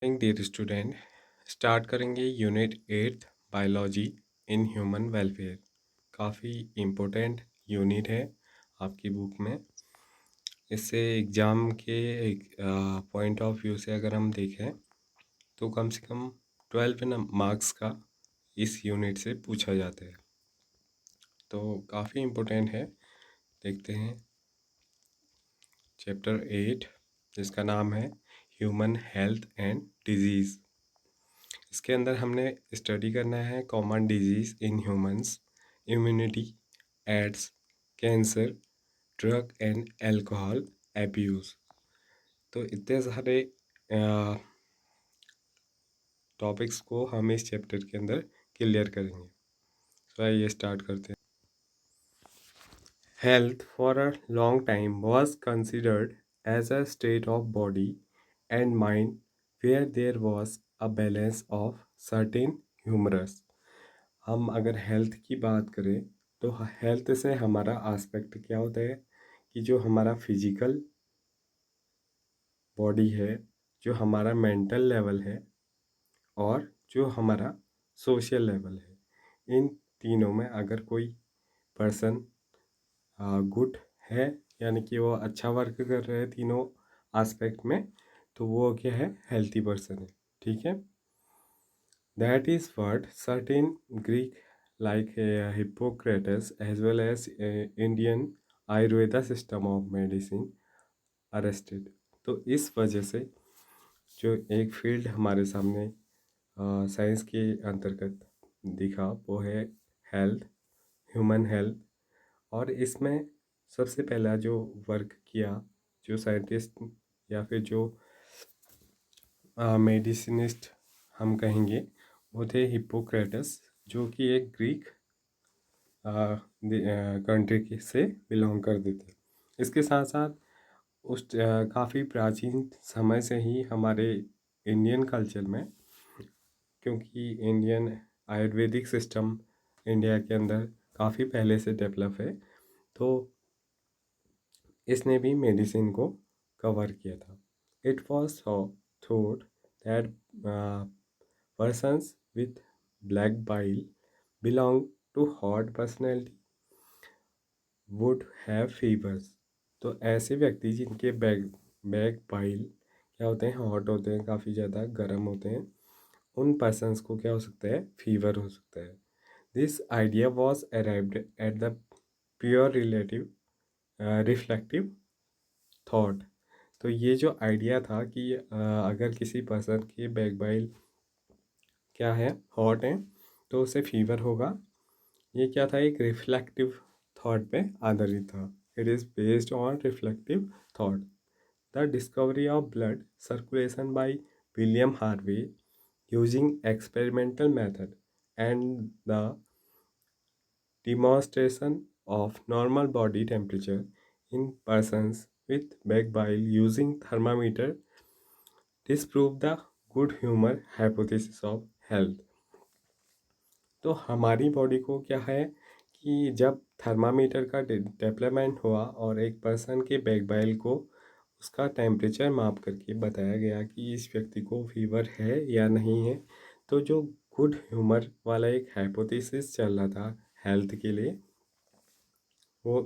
Dear student, start करेंगे unit 8 biology in human welfare. काफ़ी important unit है आपकी बुक में। इससे एग्ज़ाम के एक पॉइंट ऑफ व्यू से अगर हम देखें तो कम से कम 12 मार्क्स का इस यूनिट से पूछा जाता है, तो काफ़ी इम्पोर्टेंट है। देखते हैं चैप्टर 8, जिसका नाम है ह्यूमन हेल्थ एंड डिजीज़। इसके अंदर हमने स्टडी करना है common disease in humans, immunity, AIDS, cancer, drug and alcohol abuse. तो इतने सारे टॉपिक्स को हम इस चैप्टर के अंदर क्लियर करेंगे। तो आइए स्टार्ट करते हैं। Health for a long time was considered as a state of body and mind where there was a balance of certain humours. हम अगर हेल्थ की बात करें तो हेल्थ से हमारा आस्पेक्ट क्या होता है कि जो हमारा फिजिकल बॉडी है, जो हमारा मेंटल लेवल है और जो हमारा सोशल लेवल है, इन तीनों में अगर कोई पर्सन गुड है, यानी कि वो अच्छा वर्क कर रहे हैं तीनों आस्पेक्ट में, तो वो क्या है, हेल्थी पर्सन है। ठीक है, that is what certain Greek like Hippocrates as well as Indian Ayurveda system of medicine arrested। तो इस वजह से जो एक फील्ड हमारे सामने साइंस के अंतर्गत दिखा वो है हेल्थ, ह्यूमन हेल्थ। और इसमें सबसे पहला जो वर्क किया, जो साइंटिस्ट या फिर जो मेडिसिनिस्ट हम कहेंगे, वो थे हिप्पोक्रेटस, जो कि एक ग्रीक कंट्री से बिलोंग करते थे। इसके साथ साथ उस काफ़ी प्राचीन समय से ही हमारे इंडियन कल्चर में, क्योंकि इंडियन आयुर्वेदिक सिस्टम इंडिया के अंदर काफ़ी पहले से डेवलप है, तो इसने भी मेडिसिन को कवर किया था। It was thought that persons with black bile belong to hot personality would have fevers। तो ऐसे व्यक्ति जिनके बैक बाइल क्या होते हैं, हॉट होते हैं, काफ़ी ज़्यादा गर्म होते हैं, उन पर्सन्स को क्या हो सकता है, फीवर हो सकता है। This idea was arrived at the pure relative reflective thought. तो ये जो आइडिया था कि अगर किसी पर्सन के बैक बाइल क्या है, हॉट है, तो उसे फीवर होगा, ये क्या था, एक रिफ्लेक्टिव थॉट पे आधारित था। It is based on reflective thought. The discovery of blood circulation by William Harvey using experimental method and the demonstration of normal body temperature in persons with back bile using thermometer disprove the good humor hypothesis of health। तो हमारी body को क्या है कि जब thermometer का development हुआ और एक पर्सन के बैक बाइल को उसका टेम्परेचर माप करके बताया गया कि इस व्यक्ति को फीवर है या नहीं है, तो जो गुड ह्यूमर वाला एक हाइपोथेसिस चल रहा था हेल्थ के लिए, वो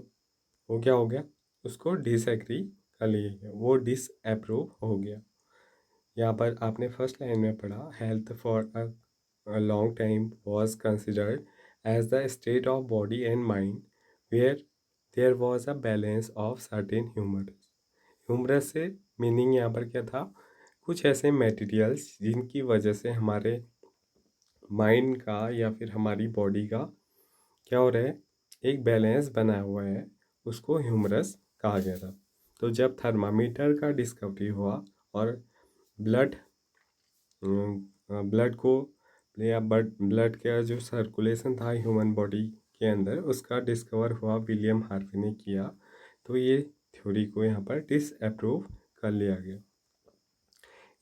वो क्या हो गया, उसको डिसएग्री कर लिया, वो डिसअप्रूव हो गया। यहाँ पर आपने फर्स्ट लाइन में पढ़ा, health for a long time was considered as the state of body and mind where there was a balance of certain humours. Humours से मीनिंग यहाँ पर क्या था, कुछ ऐसे मटेरियल्स जिनकी वजह से हमारे माइंड का या फिर हमारी बॉडी का क्या हो रहा है, एक बैलेंस बना हुआ है, उसको ह्यूमरस कहा गया था। तो जब थर्मामीटर का डिस्कवरी हुआ और ब्लड ब्लड को या ब्लड का जो सर्कुलेशन था ह्यूमन बॉडी के अंदर, उसका डिस्कवर हुआ, विलियम हार्वे ने किया, तो ये थ्योरी को यहाँ पर डिसअप्रूव कर लिया गया।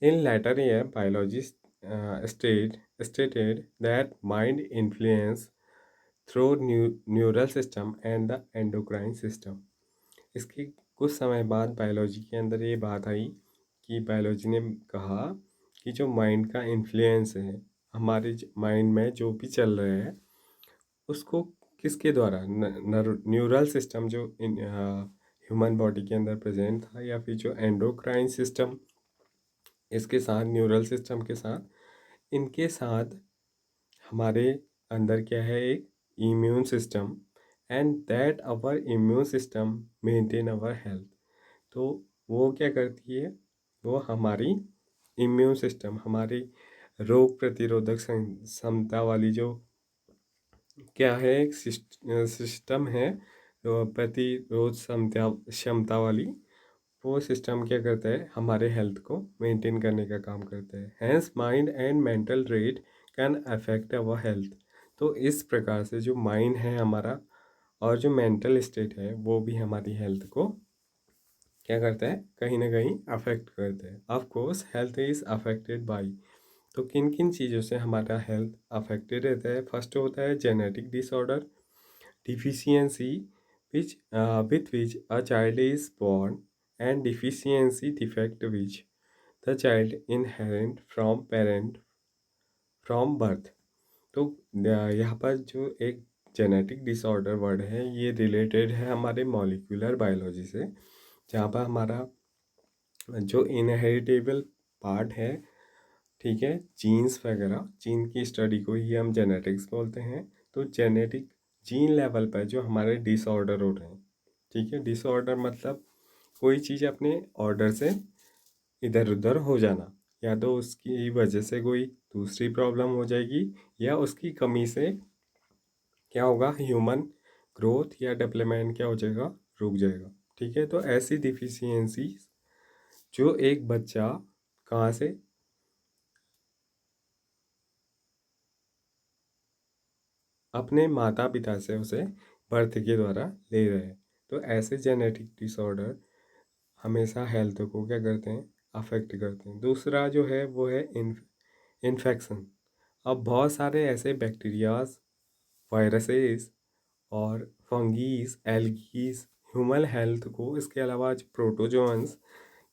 In later year biologist stated that mind influence through neural system and the endocrine system। इसके कुछ समय बाद बायोलॉजी के अंदर ये बात आई कि बायोलॉजी ने कहा कि जो माइंड का इन्फ्लुएंस है हमारे माइंड में जो भी चल रहा है उसको किसके द्वारा न्यूरल सिस्टम जो ह्यूमन बॉडी के अंदर प्रेजेंट था या फिर जो एंडोक्राइन सिस्टम इसके साथ न्यूरल सिस्टम के साथ इनके साथ हमारे अंदर क्या है एक immune system and that our immune system maintain our health. तो वो क्या करती है, वो हमारी इम्यून सिस्टम हमारी रोग प्रतिरोधक क्षमता वाली जो क्या है एक सिस्टम है प्रतिरोध क्षमता क्षमता वाली, वो सिस्टम क्या करता है हमारे हेल्थ को मेंटेन करने का काम करता है। Hence mind and mental rate can affect our health. तो इस प्रकार से जो माइंड है हमारा और जो मेंटल स्टेट है वो भी हमारी हेल्थ को क्या करता है कहीं ना कहीं अफेक्ट करता है। Of course health is affected by, तो किन किन चीज़ों से हमारा हेल्थ अफेक्टेड रहता है। फर्स्ट होता है genetic disorder deficiency with which a child is born and deficiency defect which the child inherent from parent from birth। तो यहाँ पर जो एक जेनेटिक डिसऑर्डर वर्ड है ये रिलेटेड है हमारे मॉलिक्यूलर बायोलॉजी से, जहाँ पर हमारा जो इनहेरिटेबल पार्ट है, ठीक है, जीन्स वगैरह, जीन की स्टडी को ही हम जेनेटिक्स बोलते हैं। तो जेनेटिक जीन लेवल पर जो हमारे डिसऑर्डर हो रहे हैं, ठीक है, डिसऑर्डर मतलब कोई चीज़ अपने ऑर्डर से इधर उधर हो जाना, या तो उसकी वजह से कोई दूसरी प्रॉब्लम हो जाएगी या उसकी कमी से क्या होगा ह्यूमन ग्रोथ या डेवलपमेंट क्या हो जाएगा, रुक जाएगा। ठीक है, तो ऐसी डिफिशियंसी जो एक बच्चा कहाँ से अपने माता पिता से उसे बर्थ के द्वारा ले रहे हैं। तो ऐसे जेनेटिक डिसऑर्डर हमेशा हेल्थ को क्या करते हैं, अफेक्ट करते हैं। दूसरा जो है वो है इन्फेक्शन। अब बहुत सारे ऐसे बैक्टीरियाज, वायरसेस और फंगीज, एल्गीज ह्यूमन हेल्थ को, इसके अलावा जो प्रोटोजोन्स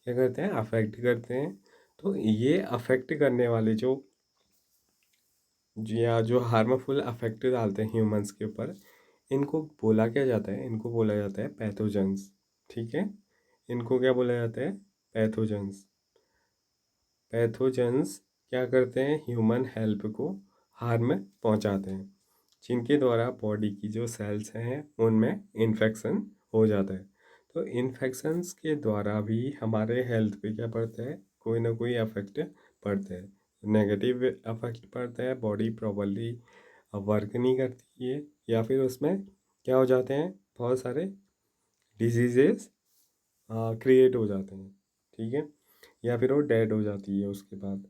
क्या करते हैं, अफेक्ट करते हैं। तो ये अफेक्ट करने वाले जो या जो हार्मफुल अफेक्ट डालते हैं ह्यूमंस के ऊपर, इनको बोला क्या जाता है, इनको बोला जाता है पैथोजेंस। ठीक है, इनको क्या बोला जाता है, पैथोजेंस। पैथोजेंस क्या करते हैं, ह्यूमन हेल्थ को हार्म पहुंचाते हैं, जिनके द्वारा बॉडी की जो सेल्स हैं उनमें इन्फेक्शन हो जाता है। तो इन्फेक्शंस के द्वारा भी हमारे हेल्थ पे क्या पड़ता है, कोई ना कोई अफेक्ट पड़ता है। नेगेटिव अफेक्ट पड़ता है, बॉडी प्रॉपरली वर्क नहीं करती है, या फिर उसमें क्या हो जाते हैं, बहुत सारे डिजीजेस क्रिएट हो जाते हैं। ठीक है, या फिर वो डेड हो जाती है उसके बाद।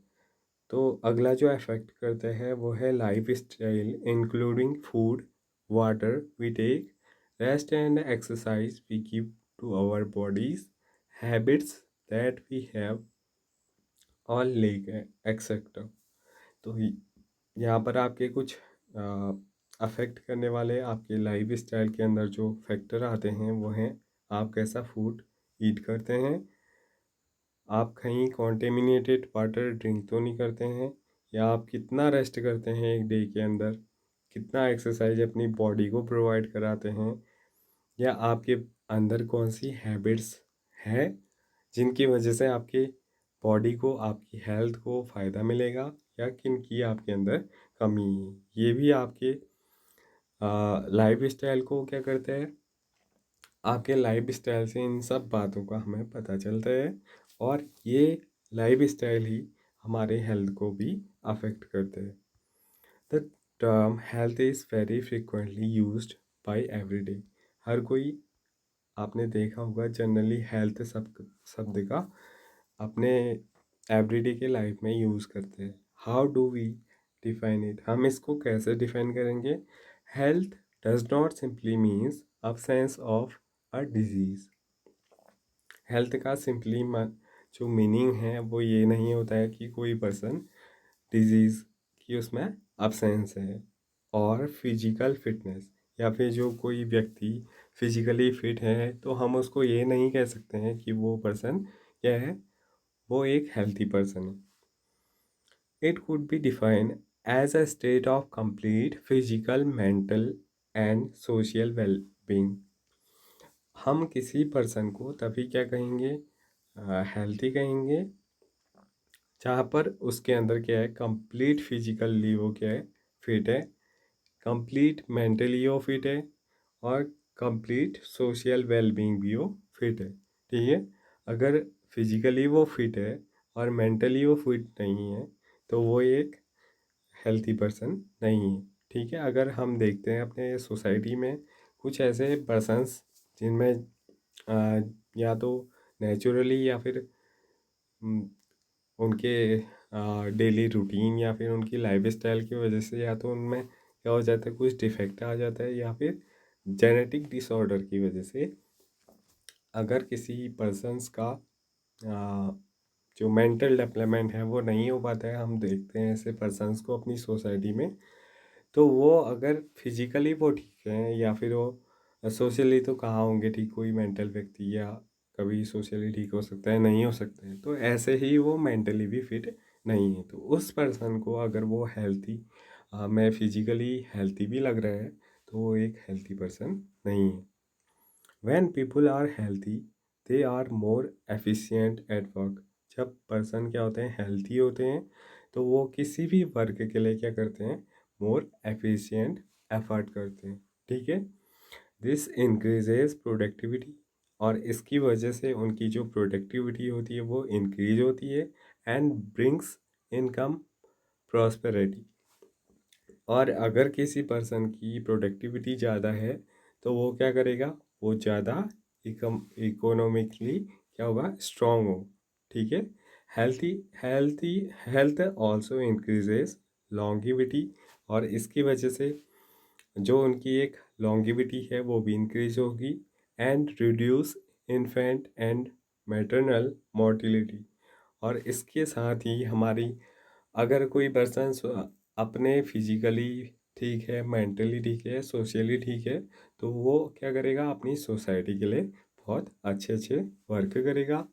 तो अगला जो अफेक्ट करता है वो है life style, including food, water we take, rest and exercise we keep to our bodies, habits that we have all like etcetera. तो यहाँ पर आपके कुछ अफेक्ट करने वाले आपके लाइफ स्टाइल के अंदर जो फैक्टर आते हैं वो हैं, आप कैसा फूड ईट करते हैं, आप कहीं कॉन्टेमिनेटेड वाटर ड्रिंक तो नहीं करते हैं, या आप कितना रेस्ट करते हैं एक डे के अंदर, कितना एक्सरसाइज अपनी बॉडी को प्रोवाइड कराते हैं, या आपके अंदर कौन सी हैबिट्स है जिनकी वजह से आपके बॉडी को, आपकी हेल्थ को फ़ायदा मिलेगा, या किन की आपके अंदर कमी है। ये भी आपके लाइफ स्टाइल को क्या करते हैं, आपके लाइफ स्टाइल से इन सब बातों का हमें पता चलता है, और ये लाइफ स्टाइल ही हमारे हेल्थ को भी अफेक्ट करते हैं। The term health is very frequently used by everyday. हर कोई, आपने देखा होगा जनरली हेल्थ शब्द का अपने एवरीडे के लाइफ में यूज़ करते हैं। How do we define it, हम इसको कैसे डिफाइन करेंगे। Health does not simply means absence of a disease. Health का सिंपली जो मीनिंग है वो ये नहीं होता है कि कोई पर्सन डिजीज़ की उसमें absence है, और फिजिकल फिटनेस, या फिर जो कोई व्यक्ति फिजिकली फिट है तो हम उसको ये नहीं कह सकते हैं कि वो पर्सन क्या है, वो एक हेल्थी पर्सन है। It could be defined as a state of complete physical, mental and social well-being. हम किसी पर्सन को तभी क्या कहेंगे, हेल्थी कहेंगे, जहाँ पर उसके अंदर क्या है, कंप्लीट फिजिकली वो क्या है, फिट है, कंप्लीट मेंटली वो फिट है और कंप्लीट सोशल वेलबींग भी वो फिट है। ठीक है, अगर फिजिकली वो फिट है और मेंटली वो फिट नहीं है तो वो एक हेल्थी पर्सन नहीं है। ठीक है, अगर हम देखते हैं अपने सोसाइटी में कुछ ऐसे पर्सन्स जिनमें या तो नेचुरली या फिर उनके डेली रूटीन या फिर उनकी लाइफ स्टाइल की वजह से या तो उनमें क्या हो जाता है, कुछ डिफेक्ट आ जाता है या फिर जेनेटिक डिसऑर्डर की वजह से अगर किसी पर्सन्स का जो मेंटल डेवलपमेंट है वो नहीं हो पाता है, हम देखते हैं ऐसे पर्सन्स को अपनी सोसाइटी में, तो वो अगर फिजिकली वो ठीक है या फिर वो सोशली तो कहाँ होंगे ठीक, कोई मेंटल व्यक्ति या कभी सोशली ठीक हो सकता है, नहीं हो सकता है, तो ऐसे ही वो मेंटली भी फिट नहीं है। तो उस पर्सन को अगर वो हेल्थी मैं फिजिकली हेल्थी भी लग रहा है तो वो एक हेल्थी पर्सन नहीं है। When people are healthy, they are more efficient at work. जब पर्सन क्या होते हैं, हेल्थी होते हैं, तो वो किसी भी वर्क के लिए क्या करते हैं, मोर एफिशिएंट एफर्ट करते हैं। ठीक है, दिस इंक्रीजेज प्रोडक्टिविटी, और इसकी वजह से उनकी जो प्रोडक्टिविटी होती है वो इंक्रीज होती है एंड ब्रिंग्स इनकम प्रॉस्पेरिटी। और अगर किसी पर्सन की प्रोडक्टिविटी ज़्यादा है तो वो क्या करेगा, वो ज़्यादा इकोनॉमिकली क्या होगा, स्ट्रॉन्ग हो। ठीक है, healthy healthy health also increases longevity, और इसकी वजह से जो उनकी एक लॉन्गिविटी है वो भी इंक्रीज होगी and reduce infant and maternal mortality. और इसके साथ ही हमारी, अगर कोई पर्सन अपने फिजिकली ठीक है, मेंटली ठीक है, सोशली ठीक है, तो वो क्या करेगा, अपनी सोसाइटी के लिए बहुत अच्छे अच्छे वर्क करेगा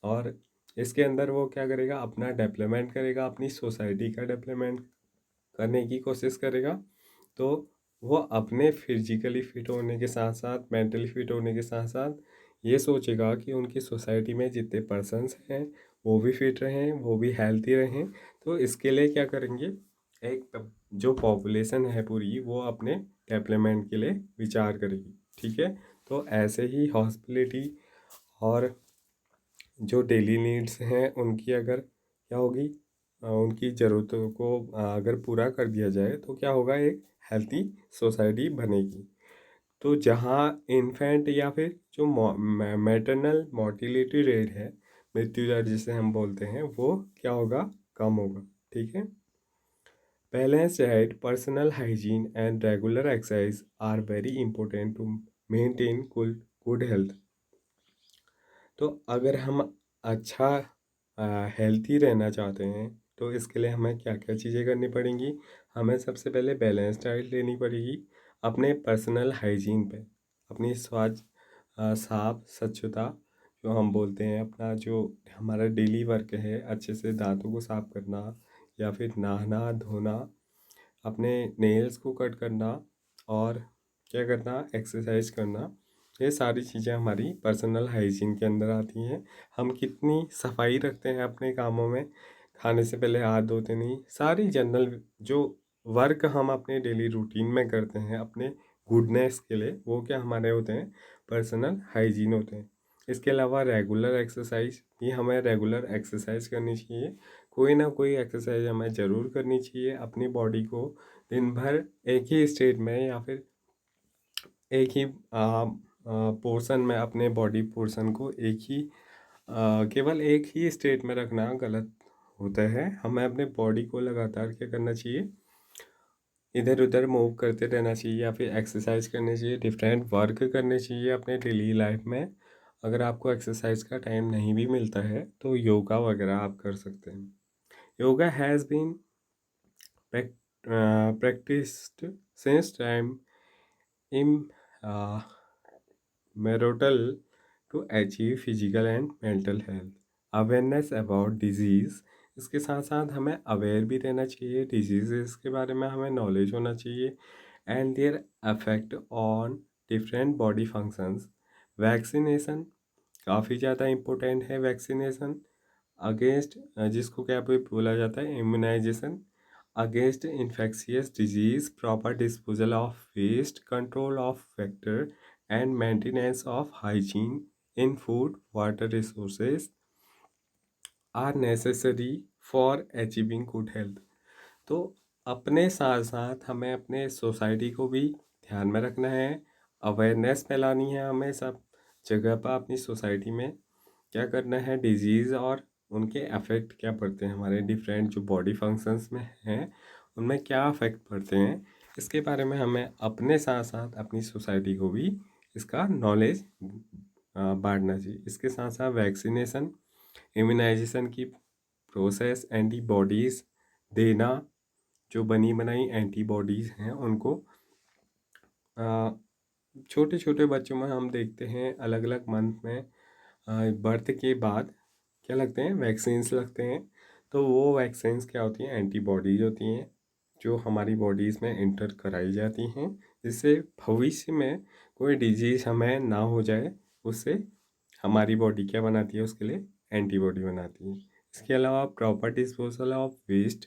और इसके अंदर वो क्या करेगा, अपना डेवलपमेंट करेगा, अपनी सोसाइटी का डेवलपमेंट करने की कोशिश करेगा। तो वो अपने फिजिकली फिट होने के साथ साथ, मेंटली फिट होने के साथ साथ ये सोचेगा कि उनकी सोसाइटी में जितने पर्सन्स हैं वो भी फिट रहें, वो भी हेल्थी रहें। तो इसके लिए क्या करेंगे, एक जो पॉपुलेशन है पूरी वो अपने डेवलपमेंट के लिए विचार करेगी। ठीक है, तो ऐसे ही हॉस्पिटलिटी और जो डेली नीड्स हैं उनकी अगर क्या होगी, उनकी ज़रूरतों को अगर पूरा कर दिया जाए तो क्या होगा, एक हेल्थी सोसाइटी बनेगी। तो जहाँ इन्फेंट या फिर जो मैटरनल मोर्टिलिटी रेट है, मृत्यु दर जिसे हम बोलते हैं, वो क्या होगा, कम होगा। ठीक है, balance diet, personal hygiene and regular exercise are very important to maintain good health. तो अगर हम अच्छा हेल्थी रहना चाहते हैं तो इसके लिए हमें क्या क्या चीज़ें करनी पड़ेंगी, हमें सबसे पहले बैलेंस डाइट लेनी पड़ेगी, अपने पर्सनल हाइजीन पे, अपनी साफ स्वच्छता जो हम बोलते हैं, अपना जो हमारा डेली वर्क है, अच्छे से दांतों को साफ करना या फिर नहाना धोना, अपने नेल्स को कट करना और क्या करना, एक्सरसाइज करना, ये सारी चीज़ें हमारी पर्सनल हाइजीन के अंदर आती हैं। हम कितनी सफाई रखते हैं अपने कामों में, खाने से पहले हाथ धोते नहीं, सारी जनरल जो वर्क हम अपने डेली रूटीन में करते हैं अपने गुडनेस के लिए, वो क्या हमारे होते हैं, पर्सनल हाइजीन होते हैं। इसके अलावा रेगुलर एक्सरसाइज भी, हमें रेगुलर एक्सरसाइज करनी चाहिए, कोई ना कोई एक्सरसाइज हमें ज़रूर करनी चाहिए अपनी बॉडी को दिन भर एक ही स्टेट में या फिर एक ही पोर्शन में, अपने बॉडी पोर्शन को एक ही केवल एक ही स्टेट में रखना गलत होता है। हमें अपने बॉडी को लगातार क्या करना चाहिए, इधर उधर मूव करते रहना चाहिए या फिर एक्सरसाइज करनी चाहिए, डिफरेंट वर्क करने चाहिए अपने डेली लाइफ में। अगर आपको एक्सरसाइज का टाइम नहीं भी मिलता है तो योगा वगैरह आप कर सकते हैं। Yoga has been practiced since time immemorial to achieve physical and mental health. Awareness about disease, इसके साथ साथ हमें अवेयर भी रहना चाहिए, डिजीज़ के बारे में हमें नॉलेज होना चाहिए and their affect on different body functions. Vaccination काफ़ी ज़्यादा इम्पोर्टेंट है। वैक्सीनेशन अगेंस्ट, जिसको क्या भी बोला जाता है, immunisation against infectious disease, proper disposal of waste, control of factor and maintenance of hygiene in food water resources are necessary for achieving good health. तो अपने साथ साथ हमें अपने सोसाइटी को भी ध्यान में रखना है, अवेयरनेस फैलानी है हमें सब जगह पर। अपनी सोसाइटी में क्या करना है, डिजीज़ और उनके अफेक्ट क्या पड़ते हैं हमारे डिफरेंट जो बॉडी फंक्शंस में हैं, उनमें क्या अफेक्ट पड़ते हैं, इसके बारे में हमें अपने साथ साथ अपनी सोसाइटी को भी इसका नॉलेज बांटना चाहिए। इसके साथ साथ वैक्सीनेशन, इम्यूनाइजेशन की प्रोसेस, एंटीबॉडीज़ देना, जो बनी बनाई एंटीबॉडीज़ हैं उनको छोटे छोटे बच्चों में हम देखते हैं अलग अलग मंथ में बर्थ के बाद क्या लगते हैं, वैक्सीन्स लगते हैं। तो वो वैक्सीन्स क्या होती हैं, एंटीबॉडीज होती हैं जो हमारी बॉडीज़ में इंटर कराई जाती हैं, जिससे भविष्य में कोई डिजीज़ हमें ना हो जाए। उससे हमारी बॉडी क्या बनाती है, उसके लिए एंटीबॉडी बनाती है। इसके अलावा proper disposal of waste,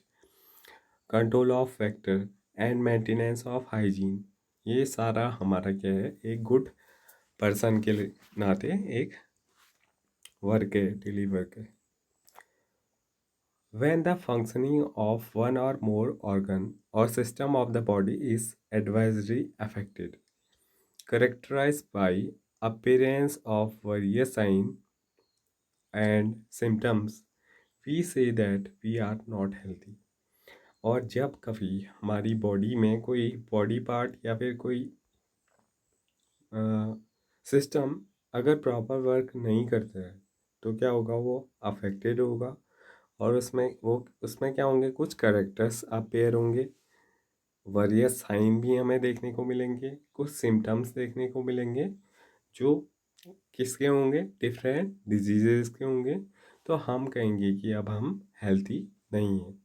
control of factor and maintenance of hygiene, ये सारा हमारा क्या है, एक गुड पर्सन के लिए नाते एक वर्क है, डेली वर्क है। When the functioning of one or more organ or system of the body is adversely affected, characterized by appearance of various signs and symptoms, we say that we are not healthy। और जब कभी हमारी body में कोई body part या फिर कोई system अगर प्रॉपर वर्क नहीं करता है, तो क्या होगा, वो अफेक्टेड होगा। और उसमें क्या होंगे, कुछ करेक्टर्स अपेयर होंगे, वेरियस साइन भी हमें देखने को मिलेंगे, कुछ सिम्टम्स देखने को मिलेंगे जो किसके होंगे, डिफरेंट डिजीजेस के होंगे। तो हम कहेंगे कि अब हम हेल्थी नहीं हैं,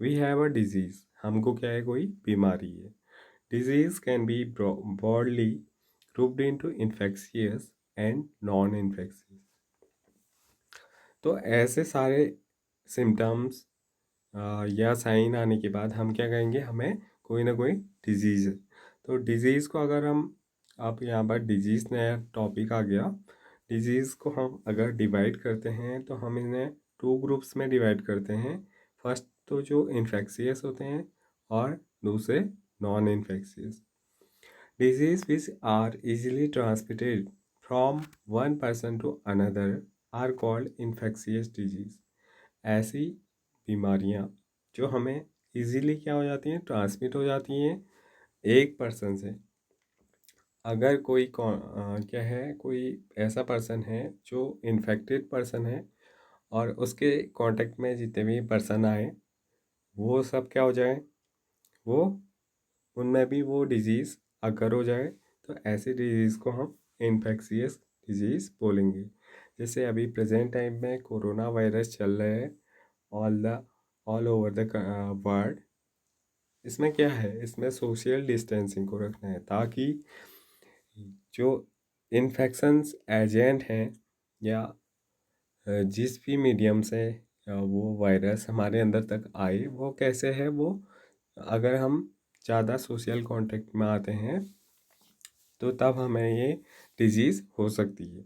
वी हैव अ डिजीज़, हमको क्या है, कोई बीमारी है। Disease can be broadly grouped into infectious and non-infectious। तो ऐसे सारे सिम्टम्स या साइन आने के बाद हम क्या कहेंगे, हमें कोई ना कोई डिजीज़ है। तो डिजीज़ को अगर हम, आप यहाँ पर डिजीज़ नया टॉपिक आ गया, डिजीज़ को हम अगर डिवाइड करते हैं तो हम इन्हें टू ग्रुप्स में डिवाइड करते हैं। फर्स्ट तो जो इन्फेक्शियस होते हैं और दूसरे non infectious. Diseases which are easily transmitted from one person to another are called infectious disease। ऐसी बीमारियां जो हमें इजीली क्या हो जाती हैं, ट्रांसमिट हो जाती हैं एक पर्सन से। अगर कोई क्या है, कोई ऐसा पर्सन है जो इन्फेक्टेड पर्सन है और उसके कांटेक्ट में जितने भी पर्सन आए वो सब क्या हो जाए, वो उनमें भी वो डिजीज़ अगर हो जाए, तो ऐसी डिजीज़ को हम इन्फेक्शियस डिजीज़ बोलेंगे। जैसे अभी प्रेजेंट टाइम में कोरोना वायरस चल रहा है ऑल ओवर द वर्ल्ड। इसमें क्या है, इसमें सोशल डिस्टेंसिंग को रखना है ताकि जो इन्फेक्शंस एजेंट हैं या जिस भी मीडियम से वो वायरस हमारे अंदर तक आए, वो कैसे है, वो अगर हम ज़्यादा सोशल कांटेक्ट में आते हैं तो तब हमें ये डिजीज़ हो सकती है।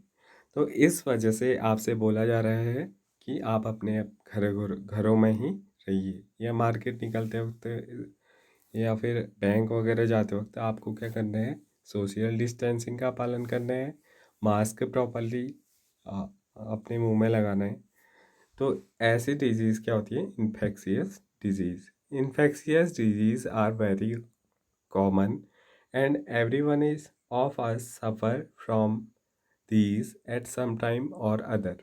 तो इस वजह से आपसे बोला जा रहा है कि आप अपने घरों में ही रहिए, या मार्केट निकलते वक्त या फिर बैंक वगैरह जाते वक्त आपको क्या करना है, सोशल डिस्टेंसिंग का पालन करना है, मास्क प्रॉपरली अपने मुंह में लगाना है। तो ऐसी डिजीज़ क्या होती है, infectious disease. Infectious disease are very common and everyone is of us suffer from these at some time or other।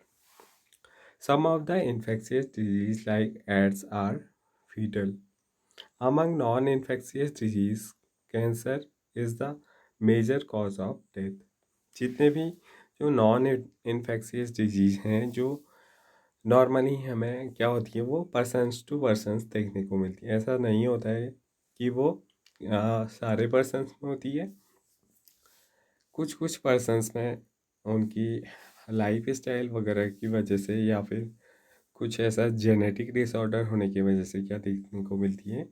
Some of the infectious disease like AIDS are fatal। Among non-infectious disease, cancer is the major cause of death। जितने भी जो non infectious disease हैं, जो normally हमें क्या होती है वो पर्सन्स टू पर्सन्स देखने को मिलती है। ऐसा नहीं होता है कि वो सारे पर्सन्स में होती है। कुछ कुछ पर्सन्स में उनकी लाइफ स्टाइल वगैरह की वजह से या फिर कुछ ऐसा जेनेटिक डिसऑर्डर होने की वजह से क्या देखने को मिलती है,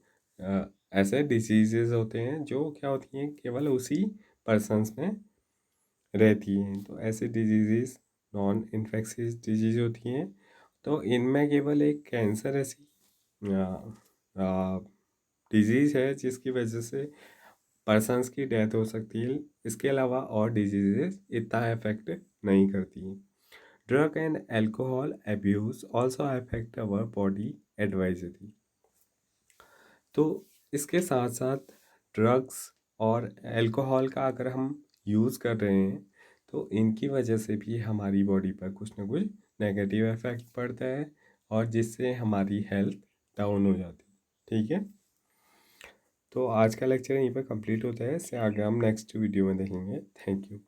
ऐसे डिसीजेज होते हैं जो क्या होती हैं केवल उसी पर्सन्स में रहती हैं। तो ऐसे डिजीजेस नॉन इन्फेक्शियस डिजीज होती हैं। तो इनमें केवल एक कैंसर ऐसी डिजीज़ है जिसकी वजह से पर्सन्स की डेथ हो सकती है। इसके अलावा और डिजीजेस इतना अफेक्ट नहीं करती हैं। Drug and alcohol abuse also affect our body advisory. तो इसके साथ साथ ड्रग्स और अल्कोहल का अगर हम यूज़ कर रहे हैं तो इनकी वजह से भी हमारी बॉडी पर कुछ ना कुछ नेगेटिव इफेक्ट पड़ता है और जिससे हमारी हेल्थ डाउन हो जाती है। ठीक है, तो आज का लेक्चर यहीं पर कंप्लीट होता है। इससे आगे हम नेक्स्ट वीडियो में देखेंगे। Thank you.